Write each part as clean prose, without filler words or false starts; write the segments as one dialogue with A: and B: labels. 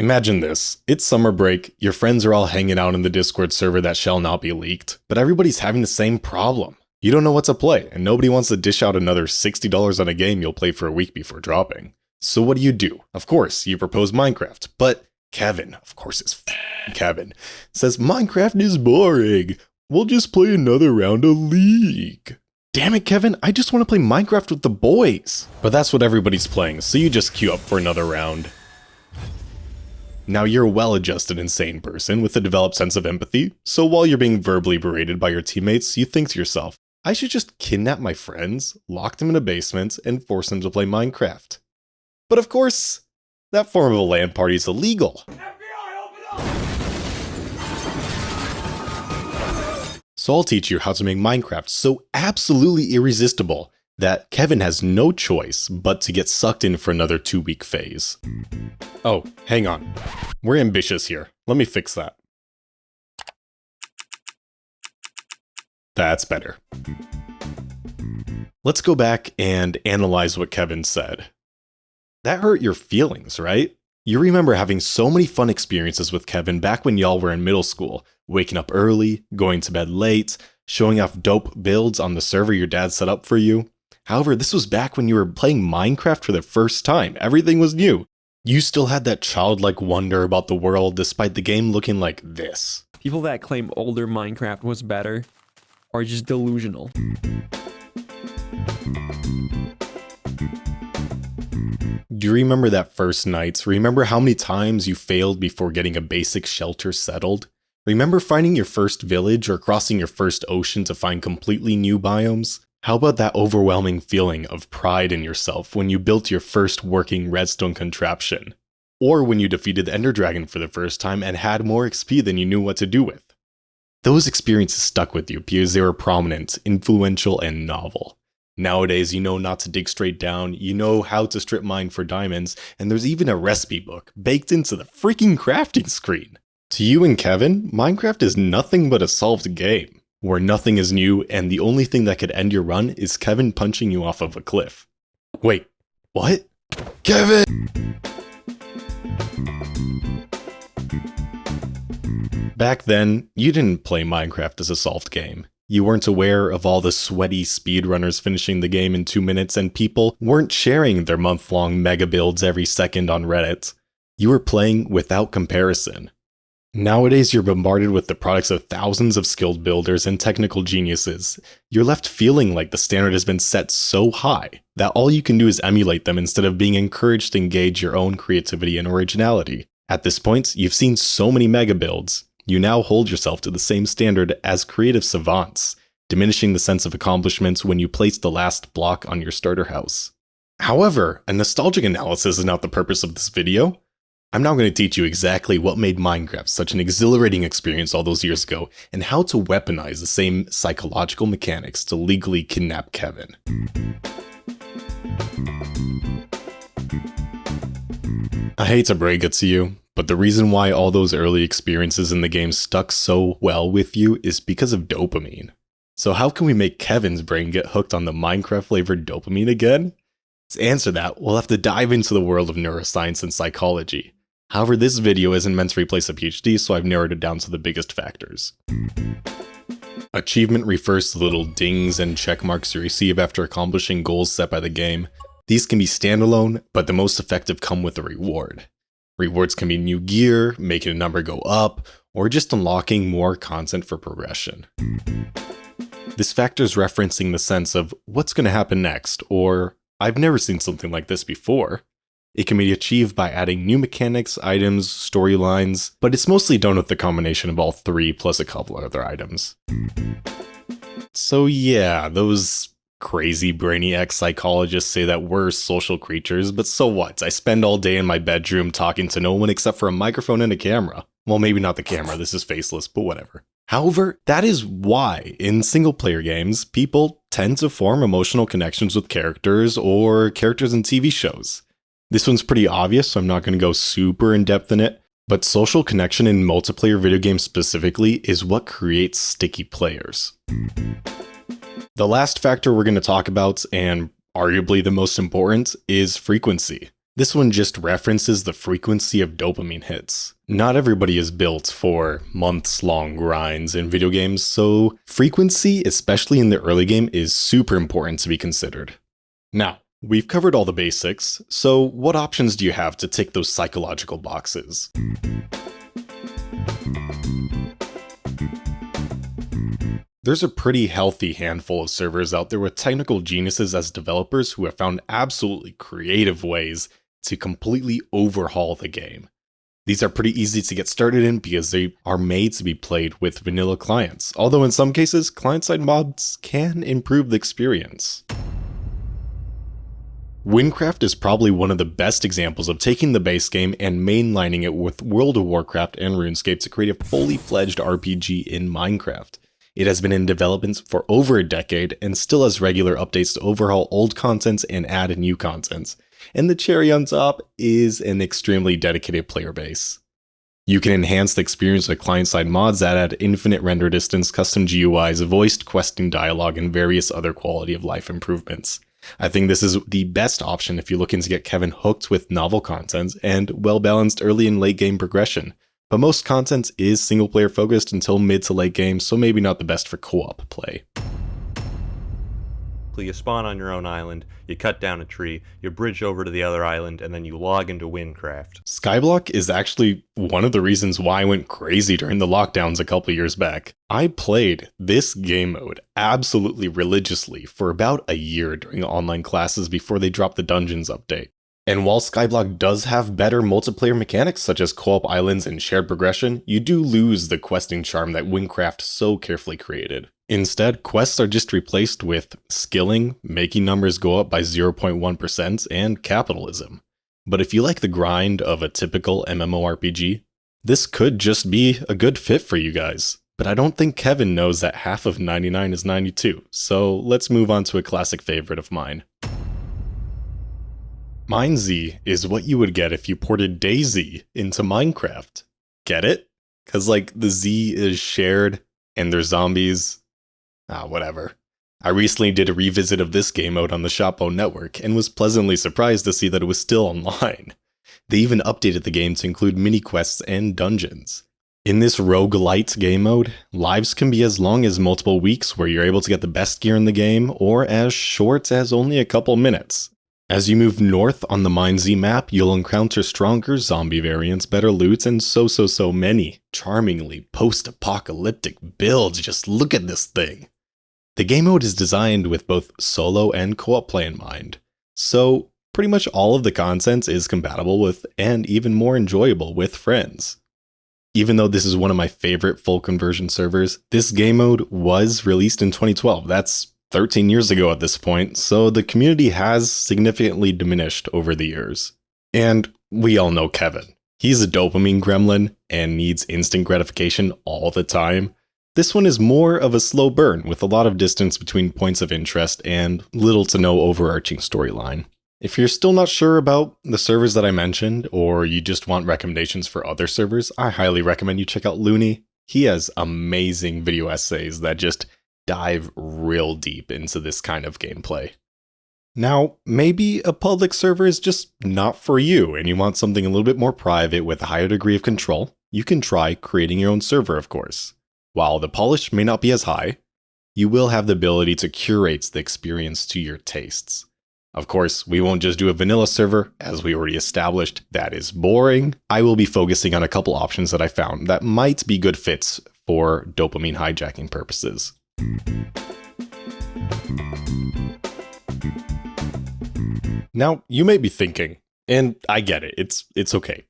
A: Imagine this. It's summer break, your friends are all hanging out in the Discord server that shall not be leaked, but everybody's having the same problem. You don't know what to play, and nobody wants to dish out another $60 on a game you'll play for a week before dropping. So what do? Of course, you propose Minecraft, but Kevin, of course it's Kevin, says Minecraft is boring. We'll just play another round of League. Damn it, Kevin, I just want to play Minecraft with the boys. But that's what everybody's playing, so you just queue up for another round. Now you're a well-adjusted, insane person with a developed sense of empathy, so while you're being verbally berated by your teammates, you think to yourself, I should just kidnap my friends, lock them in a basement, and force them to play Minecraft. But of course, that form of a LAN party is illegal. So I'll teach you how to make Minecraft so absolutely irresistible that Kevin has no choice but to get sucked in for another 2-week phase. Oh, hang on. We're ambitious here. Let me fix that. That's better. Let's go back and analyze what Kevin said. That hurt your feelings, right? You remember having so many fun experiences with Kevin back when y'all were in middle school, waking up early, going to bed late, showing off dope builds on the server your dad set up for you. However, this was back when you were playing Minecraft for the first time. Everything was new. You still had that childlike wonder about the world despite the game looking like this.
B: People that claim older Minecraft was better are just delusional.
A: Do you remember that first night? Remember how many times you failed before getting a basic shelter settled? Remember finding your first village or crossing your first ocean to find completely new biomes? How about that overwhelming feeling of pride in yourself when you built your first working redstone contraption? Or when you defeated the Ender Dragon for the first time and had more XP than you knew what to do with? Those experiences stuck with you because they were prominent, influential, and novel. Nowadays, you know not to dig straight down, you know how to strip mine for diamonds, and there's even a recipe book baked into the freaking crafting screen. To you and Kevin, Minecraft is nothing but a solved game, where nothing is new and the only thing that could end your run is Kevin punching you off of a cliff. Wait, what? Kevin! Back then, you didn't play Minecraft as a solved game. You weren't aware of all the sweaty speedrunners finishing the game in 2 minutes, and people weren't sharing their month-long mega builds every second on Reddit. You were playing without comparison. Nowadays, you're bombarded with the products of thousands of skilled builders and technical geniuses. You're left feeling like the standard has been set so high that all you can do is emulate them instead of being encouraged to engage your own creativity and originality. At this point, you've seen so many mega builds. You now hold yourself to the same standard as creative savants, diminishing the sense of accomplishment when you place the last block on your starter house. However, a nostalgic analysis is not the purpose of this video. I'm now going to teach you exactly what made Minecraft such an exhilarating experience all those years ago, and how to weaponize the same psychological mechanics to legally kidnap Kevin. I hate to break it to you, but the reason why all those early experiences in the game stuck so well with you is because of dopamine. So how can we make Kevin's brain get hooked on the Minecraft-flavored dopamine again? To answer that, we'll have to dive into the world of neuroscience and psychology. However, this video isn't meant to replace a PhD, so I've narrowed it down to the biggest factors. Achievement refers to the little dings and check marks you receive after accomplishing goals set by the game. These can be standalone, but the most effective come with a reward. Rewards can be new gear, making a number go up, or just unlocking more content for progression. This factor is referencing the sense of what's going to happen next, or I've never seen something like this before. It can be achieved by adding new mechanics, items, storylines, but it's mostly done with the combination of all three plus a couple other items. So yeah, those crazy brainiac psychologists say that we're social creatures, but so what? I spend all day in my bedroom talking to no one except for a microphone and a camera. Well, maybe not the camera, this is faceless, but whatever. However, that is why in single-player games, people tend to form emotional connections with characters or characters in TV shows. This one's pretty obvious, so I'm not going to go super in-depth in it, but social connection in multiplayer video games specifically is what creates sticky players. The last factor we're going to talk about, and arguably the most important, is frequency. This one just references the frequency of dopamine hits. Not everybody is built for months-long grinds in video games, so frequency, especially in the early game, is super important to be considered. Now, we've covered all the basics, so what options do you have to tick those psychological boxes? There's a pretty healthy handful of servers out there with technical geniuses as developers who have found absolutely creative ways to completely overhaul the game. These are pretty easy to get started in because they are made to be played with vanilla clients, although in some cases, client-side mods can improve the experience. Wynncraft is probably one of the best examples of taking the base game and mainlining it with World of Warcraft and RuneScape to create a fully fledged RPG in Minecraft. It has been in development for over a decade and still has regular updates to overhaul old content and add new content. And the cherry on top is an extremely dedicated player base. You can enhance the experience with client-side mods that add infinite render distance, custom GUIs, voiced questing dialogue, and various other quality of life improvements. I think this is the best option if you're looking to get Kevin hooked with novel content and well-balanced early and late game progression. But most content is single player focused until mid to late game, so maybe not the best for co-op play.
C: You spawn on your own island, you cut down a tree, you bridge over to the other island, and then you log into Wynncraft.
A: Skyblock is actually one of the reasons why I went crazy during the lockdowns a couple years back. I played this game mode absolutely religiously for about a year during online classes before they dropped the Dungeons update. And while Skyblock does have better multiplayer mechanics such as co-op islands and shared progression, you do lose the questing charm that Wynncraft so carefully created. Instead, quests are just replaced with skilling, making numbers go up by 0.1%, and capitalism. But if you like the grind of a typical MMORPG, this could just be a good fit for you guys. But I don't think Kevin knows that half of 99 is 92, so let's move on to a classic favorite of mine. MineZ is what you would get if you ported DayZ into Minecraft. Get it? Cause like the Z is shared and there's zombies. Whatever. I recently did a revisit of this game mode on the Shotbow network and was pleasantly surprised to see that it was still online. They even updated the game to include mini quests and dungeons. In this roguelite game mode, lives can be as long as multiple weeks where you're able to get the best gear in the game, or as short as only a couple minutes. As you move north on the MineZ map, you'll encounter stronger zombie variants, better loot, and so many charmingly post-apocalyptic builds. Just look at this thing. The game mode is designed with both solo and co-op play in mind, so pretty much all of the content is compatible with and even more enjoyable with friends. Even though this is one of my favorite full conversion servers, this game mode was released in 2012. That's 13 years ago at this point, so the community has significantly diminished over the years. And we all know Kevin. He's a dopamine gremlin and needs instant gratification all the time. This one is more of a slow burn with a lot of distance between points of interest and little to no overarching storyline. If you're still not sure about the servers that I mentioned, or you just want recommendations for other servers, I highly recommend you check out Looney. He has amazing video essays that just dive real deep into this kind of gameplay. Now, maybe a public server is just not for you and you want something a little bit more private with a higher degree of control. You can try creating your own server, of course. While the polish may not be as high, you will have the ability to curate the experience to your tastes. Of course, we won't just do a vanilla server, as we already established, that is boring. I will be focusing on a couple options that I found that might be good fits for dopamine hijacking purposes. Now, you may be thinking, and I get it, it's okay.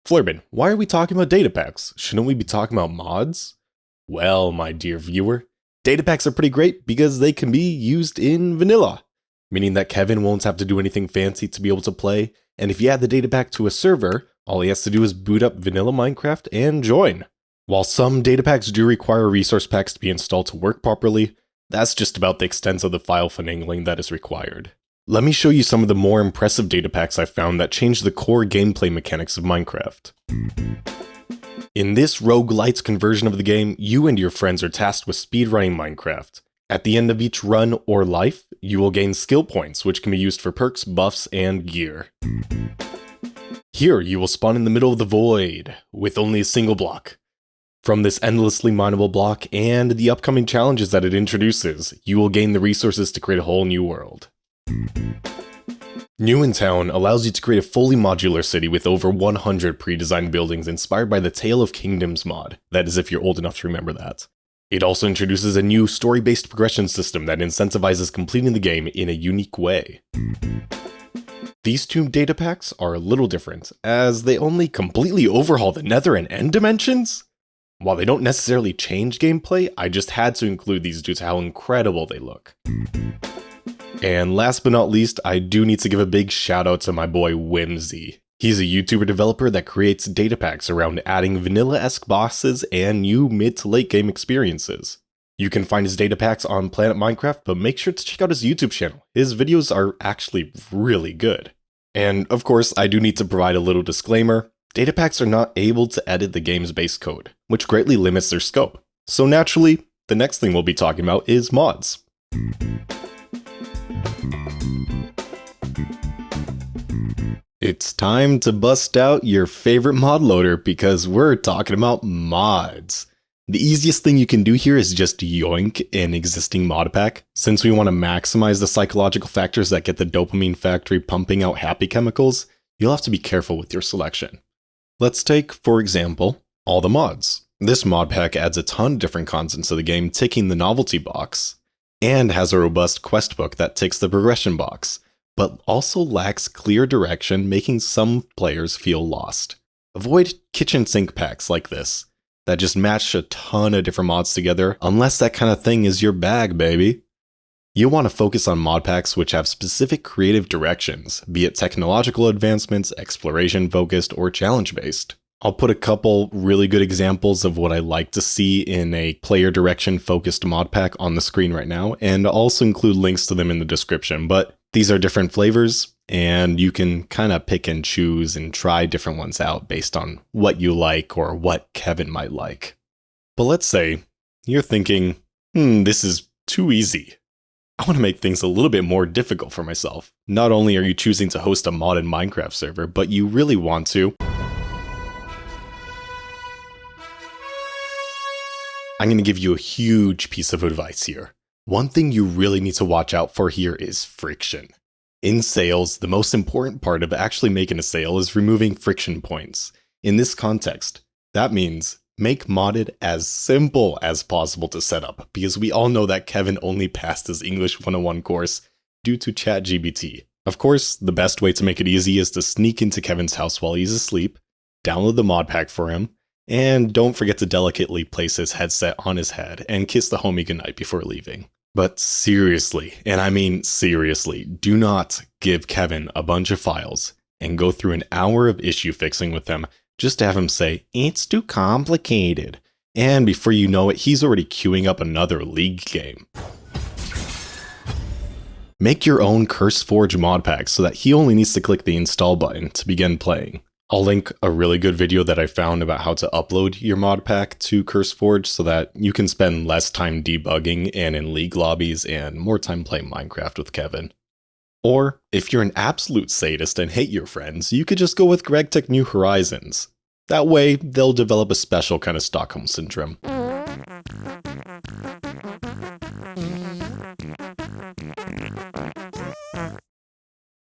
A: Flurbin, why are we talking about datapacks? Shouldn't we be talking about mods? Well, my dear viewer, datapacks are pretty great because they can be used in vanilla, meaning that Kevin won't have to do anything fancy to be able to play, and if you add the datapack to a server, all he has to do is boot up vanilla Minecraft and join. While some datapacks do require resource packs to be installed to work properly, that's just about the extent of the file finagling that is required. Let me show you some of the more impressive datapacks I found that change the core gameplay mechanics of Minecraft. In this roguelite conversion of the game, you and your friends are tasked with speedrunning Minecraft. At the end of each run or life, you will gain skill points, which can be used for perks, buffs, and gear. Here, you will spawn in the middle of the void, with only a single block. From this endlessly mineable block and the upcoming challenges that it introduces, you will gain the resources to create a whole new world. New in Town allows you to create a fully modular city with over 100 pre-designed buildings inspired by the Tale of Kingdoms mod, that is if you're old enough to remember that. It also introduces a new story-based progression system that incentivizes completing the game in a unique way. These two data packs are a little different, as they only completely overhaul the Nether and End dimensions. While they don't necessarily change gameplay, I just had to include these due to how incredible they look. And last but not least, I do need to give a big shout out to my boy MineZ. He's a YouTuber developer that creates data packs around adding vanilla-esque bosses and new mid to late game experiences. You can find his data packs on Planet Minecraft, but make sure to check out his YouTube channel. His videos are actually really good. And of course, I do need to provide a little disclaimer. Data packs are not able to edit the game's base code, which greatly limits their scope. So naturally, the next thing we'll be talking about is mods. It's time to bust out your favorite mod loader because we're talking about mods. The easiest thing you can do here is just yoink an existing mod pack. Since we want to maximize the psychological factors that get the dopamine factory pumping out happy chemicals, you'll have to be careful with your selection. Let's take, for example, all the mods. This mod pack adds a ton of different contents to the game, ticking the novelty box, and has a robust quest book that ticks the progression box, but also lacks clear direction, making some players feel lost. Avoid kitchen sink packs like this, that just match a ton of different mods together, unless that kind of thing is your bag, baby. You'll want to focus on mod packs which have specific creative directions, be it technological advancements, exploration focused, or challenge based. I'll put a couple really good examples of what I like to see in a player direction focused mod pack on the screen right now, and I'll also include links to them in the description, but these are different flavors, and you can kind of pick and choose and try different ones out based on what you like or what Kevin might like. But let's say you're thinking, this is too easy. I want to make things a little bit more difficult for myself. Not only are you choosing to host a modded Minecraft server, but you really want to. I'm going to give you a huge piece of advice here. One thing you really need to watch out for here is friction. In sales, the most important part of actually making a sale is removing friction points. In this context, that means make modded as simple as possible to set up, because we all know that Kevin only passed his English 101 course due to ChatGPT. Of course, the best way to make it easy is to sneak into Kevin's house while he's asleep, download the mod pack for him, and don't forget to delicately place his headset on his head and kiss the homie goodnight before leaving. But seriously, and I mean seriously, do not give Kevin a bunch of files and go through an hour of issue fixing with him just to have him say, "It's too complicated." And before you know it, he's already queuing up another League game. Make your own CurseForge mod pack so that he only needs to click the install button to begin playing. I'll link a really good video that I found about how to upload your mod pack to CurseForge so that you can spend less time debugging and in League lobbies and more time playing Minecraft with Kevin. Or, if you're an absolute sadist and hate your friends, you could just go with GregTech New Horizons. That way, they'll develop a special kind of Stockholm Syndrome.